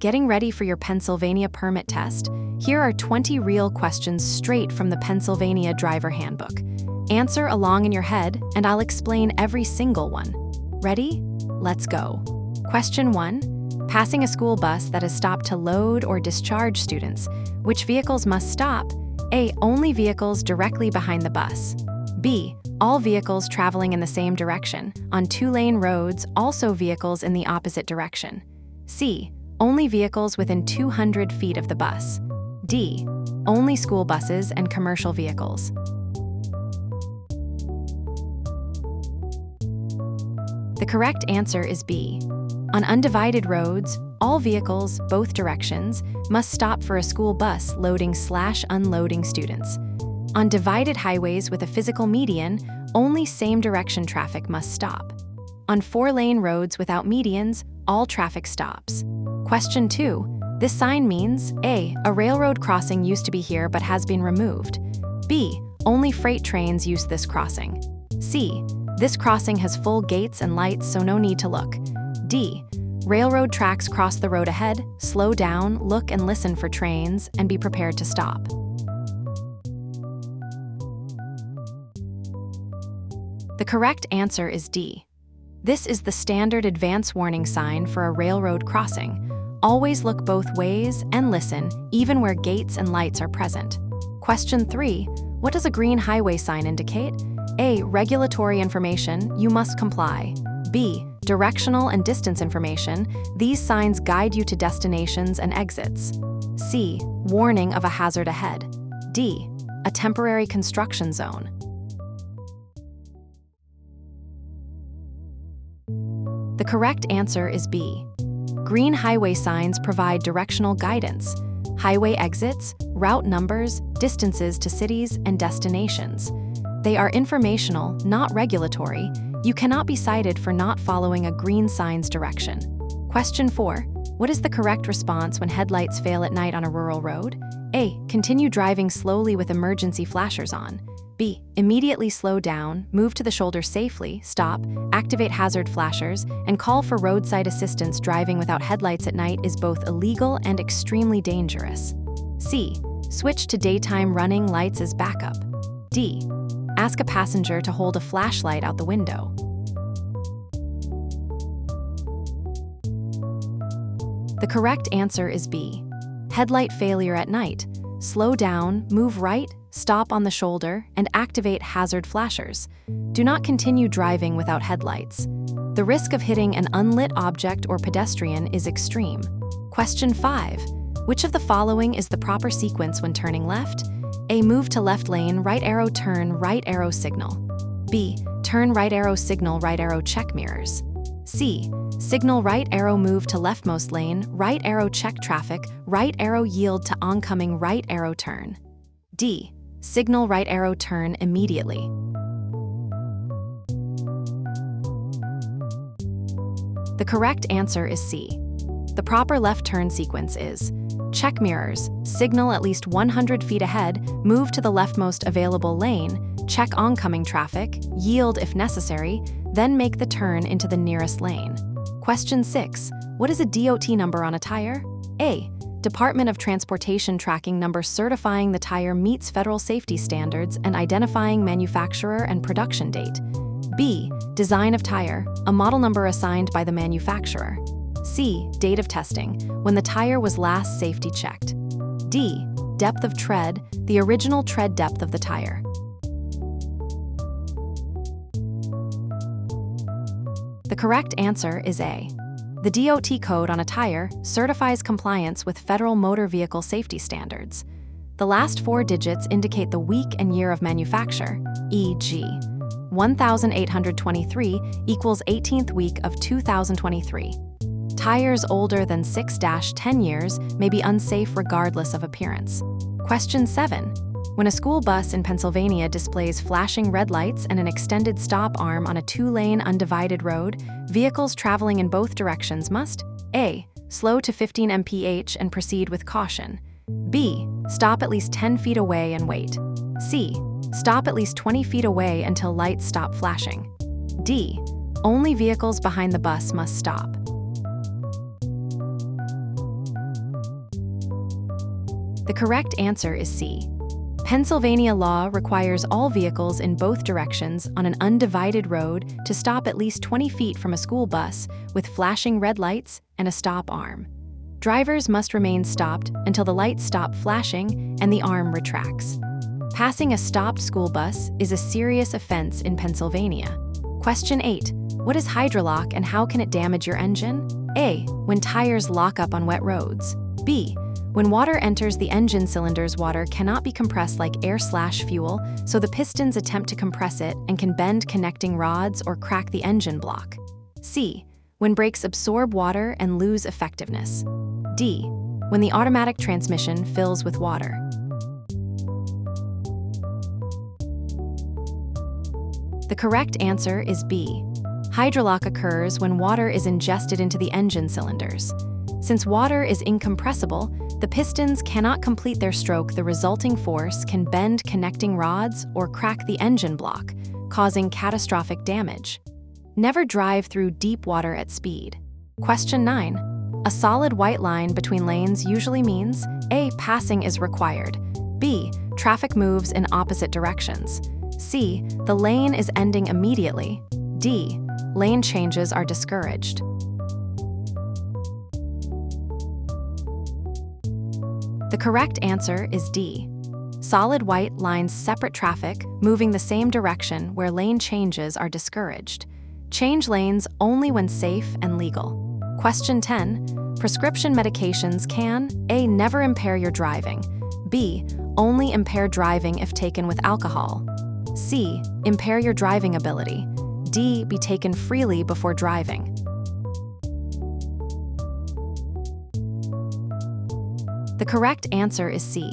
Getting ready for your Pennsylvania permit test? Here are 20 real questions straight from the Pennsylvania Driver Handbook. Answer along in your head, and I'll explain every single one. Ready? Let's go. Question 1. Passing a school bus that has stopped to load or discharge students, which vehicles must stop? A. Only vehicles directly behind the bus. B. All vehicles traveling in the same direction, on two-lane roads, also vehicles in the opposite direction. C. Only vehicles within 200 feet of the bus. D. Only school buses and commercial vehicles. The correct answer is B. On undivided roads, all vehicles, both directions, must stop for a school bus loading/unloading students. On divided highways with a physical median, only same-direction traffic must stop. On four-lane roads without medians, all traffic stops. Question 2. This sign means A. A railroad crossing used to be here but has been removed. B. Only freight trains use this crossing. C. This crossing has full gates and lights, so no need to look. D. Railroad tracks cross the road ahead, slow down, look and listen for trains, and be prepared to stop. The correct answer is D. This is the standard advance warning sign for a railroad crossing. Always look both ways and listen, even where gates and lights are present. Question 3. What does a green highway sign indicate? A. Regulatory information, you must comply. B. Directional and distance information, these signs guide you to destinations and exits. C. Warning of a hazard ahead. D. A temporary construction zone. The correct answer is B. Green highway signs provide directional guidance, highway exits, route numbers, distances to cities and destinations. They are informational, not regulatory. You cannot be cited for not following a green sign's direction. Question 4. What is the correct response when headlights fail at night on a rural road? A. Continue driving slowly with emergency flashers on. B. Immediately slow down, move to the shoulder safely, stop, activate hazard flashers, and call for roadside assistance. Driving without headlights at night is both illegal and extremely dangerous. C. Switch to daytime running lights as backup. D. Ask a passenger to hold a flashlight out the window. The correct answer is B. Headlight failure at night. Slow down, move right, stop on the shoulder, and activate hazard flashers. Do not continue driving without headlights. The risk of hitting an unlit object or pedestrian is extreme. Question 5. Which of the following is the proper sequence when turning left? A. Move to left lane, right arrow turn, right arrow signal. B. Turn right arrow signal, right arrow check mirrors. C. Signal right arrow move to leftmost lane, right arrow check traffic, right arrow yield to oncoming right arrow turn. D. Signal right arrow turn immediately. The correct answer is C. The proper left turn sequence is check mirrors, signal at least 100 feet ahead, move to the leftmost available lane, check oncoming traffic, yield if necessary, then make the turn into the nearest lane. Question 6. What is a DOT number on a tire? A. Department of Transportation tracking number certifying the tire meets federal safety standards and identifying manufacturer and production date. B. Design of tire, a model number assigned by the manufacturer. C. Date of testing, when the tire was last safety checked. D. Depth of tread, the original tread depth of the tire. The correct answer is A. The DOT code on a tire certifies compliance with federal motor vehicle safety standards. The last 4 digits indicate the week and year of manufacture, e.g., 1823 equals 18th week of 2023. Tires older than 6-10 years may be unsafe regardless of appearance. Question 7. When a school bus in Pennsylvania displays flashing red lights and an extended stop arm on a 2-lane undivided road, vehicles traveling in both directions must A. Slow to 15 mph and proceed with caution. B. Stop at least 10 feet away and wait. C. Stop at least 20 feet away until lights stop flashing. D. Only vehicles behind the bus must stop. The correct answer is C. Pennsylvania law requires all vehicles in both directions on an undivided road to stop at least 20 feet from a school bus with flashing red lights and a stop arm. Drivers must remain stopped until the lights stop flashing and the arm retracts. Passing a stopped school bus is a serious offense in Pennsylvania. Question 8. What is hydrolock and how can it damage your engine? A. When tires lock up on wet roads. B. When water enters the engine cylinders, water cannot be compressed like air/fuel, so the pistons attempt to compress it and can bend connecting rods or crack the engine block. C. When brakes absorb water and lose effectiveness. D. When the automatic transmission fills with water. The correct answer is B. Hydrolock occurs when water is ingested into the engine cylinders. Since water is incompressible, the pistons cannot complete their stroke. The resulting force can bend connecting rods or crack the engine block, causing catastrophic damage. Never drive through deep water at speed. Question 9. A solid white line between lanes usually means A. Passing is required. B. Traffic moves in opposite directions. C. The lane is ending immediately. D. Lane changes are discouraged. The correct answer is D. Solid white lines separate traffic, moving the same direction where lane changes are discouraged. Change lanes only when safe and legal. Question 10. Prescription medications can A. Never impair your driving. B. Only impair driving if taken with alcohol. C. Impair your driving ability. D. Be taken freely before driving. The correct answer is C.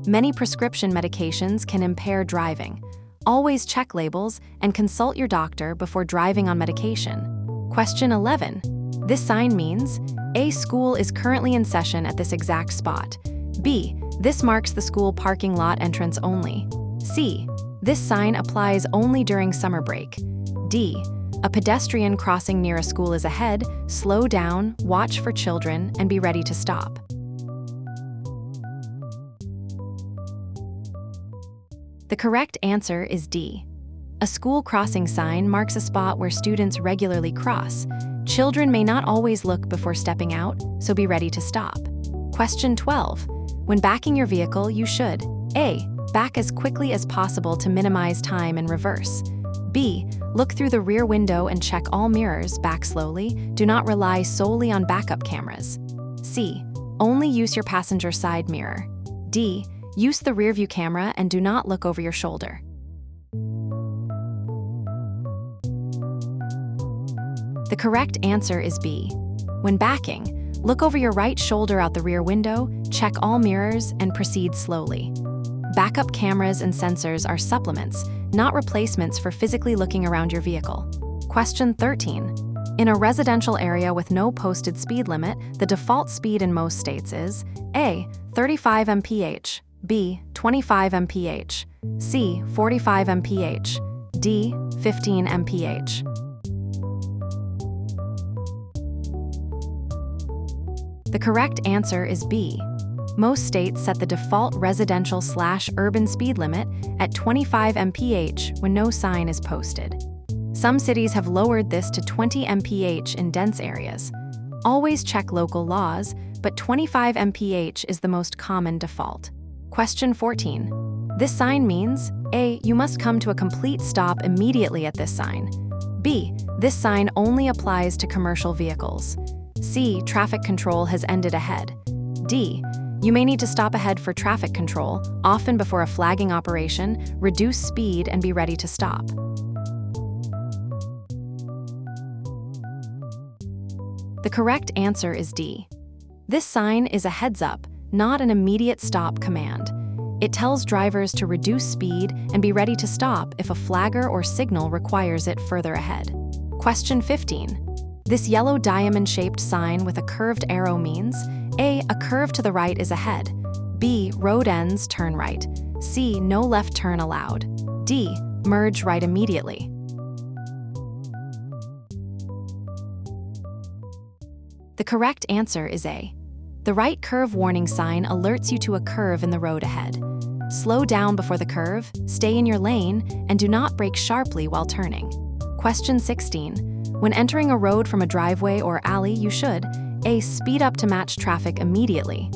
Many prescription medications can impair driving. Always check labels and consult your doctor before driving on medication. Question 11. This sign means A. School is currently in session at this exact spot. B. This marks the school parking lot entrance only. C. This sign applies only during summer break. D. A pedestrian crossing near a school is ahead. Slow down, watch for children, and be ready to stop. The correct answer is D. A school crossing sign marks a spot where students regularly cross. Children may not always look before stepping out, so be ready to stop. Question 12. When backing your vehicle, you should A. Back as quickly as possible to minimize time in reverse. B. Look through the rear window and check all mirrors. Back slowly. Do not rely solely on backup cameras. C. Only use your passenger side mirror. D. Use the rearview camera and do not look over your shoulder. The correct answer is B. When backing, look over your right shoulder out the rear window, check all mirrors, and proceed slowly. Backup cameras and sensors are supplements, not replacements for physically looking around your vehicle. Question 13. In a residential area with no posted speed limit, the default speed in most states is A. 35 mph, B. 25 mph, C. 45 mph, D. 15 mph. The correct answer is B. Most states set the default residential/urban speed limit at 25 mph when no sign is posted. Some cities have lowered this to 20 mph in dense areas. Always check local laws, but 25 mph is the most common default. Question 14. This sign means A. You must come to a complete stop immediately at this sign. B. This sign only applies to commercial vehicles. C. Traffic control has ended ahead. D. You may need to stop ahead for traffic control, often before a flagging operation. Reduce speed and be ready to stop. The correct answer is D. This sign is a heads-up, not an immediate stop command. It tells drivers to reduce speed and be ready to stop if a flagger or signal requires it further ahead. Question 15. This yellow diamond-shaped sign with a curved arrow means A. A curve to the right is ahead. B. Road ends, turn right. C. No left turn allowed. D. Merge right immediately. The correct answer is A. The right curve warning sign alerts you to a curve in the road ahead. Slow down before the curve, stay in your lane, and do not brake sharply while turning. Question 16. When entering a road from a driveway or alley, you should A. Speed up to match traffic immediately.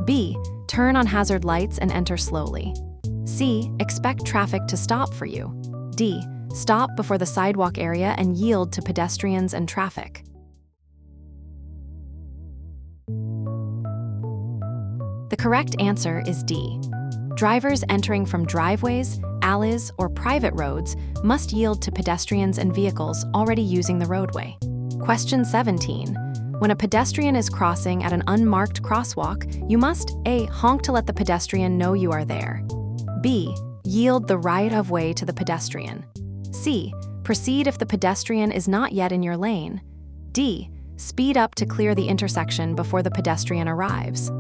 B. Turn on hazard lights and enter slowly. C. Expect traffic to stop for you. D. Stop before the sidewalk area and yield to pedestrians and traffic. The correct answer is D. Drivers entering from driveways, alleys, or private roads must yield to pedestrians and vehicles already using the roadway. Question 17. When a pedestrian is crossing at an unmarked crosswalk, you must A. Honk to let the pedestrian know you are there. B. Yield the right-of-way to the pedestrian. C. Proceed if the pedestrian is not yet in your lane. D. Speed up to clear the intersection before the pedestrian arrives.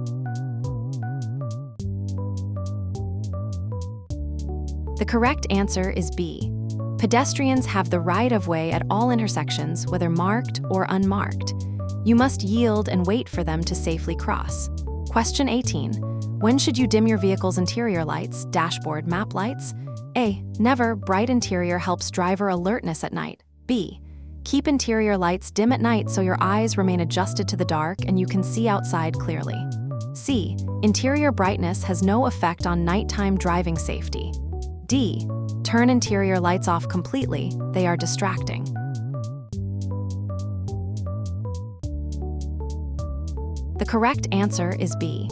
The correct answer is B. Pedestrians have the right-of-way at all intersections, whether marked or unmarked. You must yield and wait for them to safely cross. Question 18. When should you dim your vehicle's interior lights, dashboard, map lights? A. Never. Bright interior helps driver alertness at night. B. Keep interior lights dim at night so your eyes remain adjusted to the dark and you can see outside clearly. C. Interior brightness has no effect on nighttime driving safety. D. Turn interior lights off completely, they are distracting. The correct answer is B.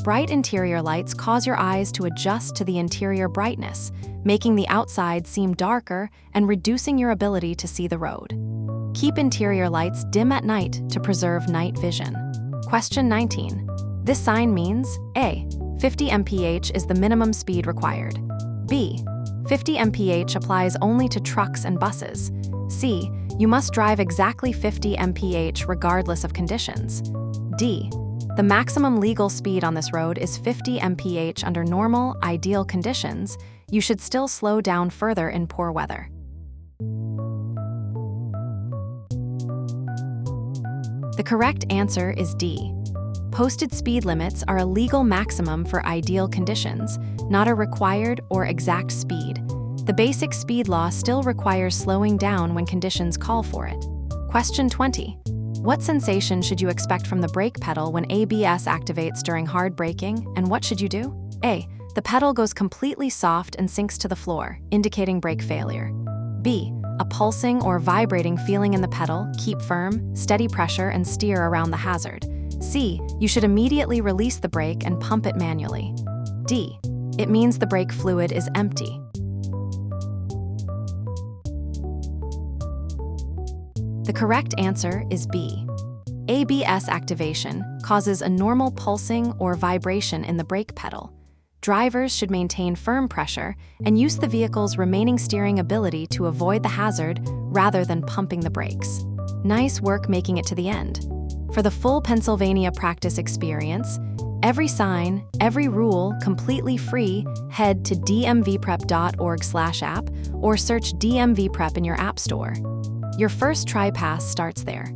Bright interior lights cause your eyes to adjust to the interior brightness, making the outside seem darker and reducing your ability to see the road. Keep interior lights dim at night to preserve night vision. Question 19. This sign means A. 50 mph is the minimum speed required. B. 50 mph applies only to trucks and buses. C. You must drive exactly 50 mph regardless of conditions. D. The maximum legal speed on this road is 50 mph under normal, ideal conditions. You should still slow down further in poor weather. The correct answer is D. Posted speed limits are a legal maximum for ideal conditions, not a required or exact speed. The basic speed law still requires slowing down when conditions call for it. Question 20. What sensation should you expect from the brake pedal when ABS activates during hard braking, and what should you do? A. The pedal goes completely soft and sinks to the floor, indicating brake failure. B. A pulsing or vibrating feeling in the pedal, keep firm, steady pressure, and steer around the hazard. C. You should immediately release the brake and pump it manually. D. It means the brake fluid is empty. The correct answer is B. ABS activation causes a normal pulsing or vibration in the brake pedal. Drivers should maintain firm pressure and use the vehicle's remaining steering ability to avoid the hazard rather than pumping the brakes. Nice work making it to the end. For the full Pennsylvania practice experience, every sign, every rule, completely free, head to dmvprep.org/app or search DMV Prep in your app store. Your first try pass starts there.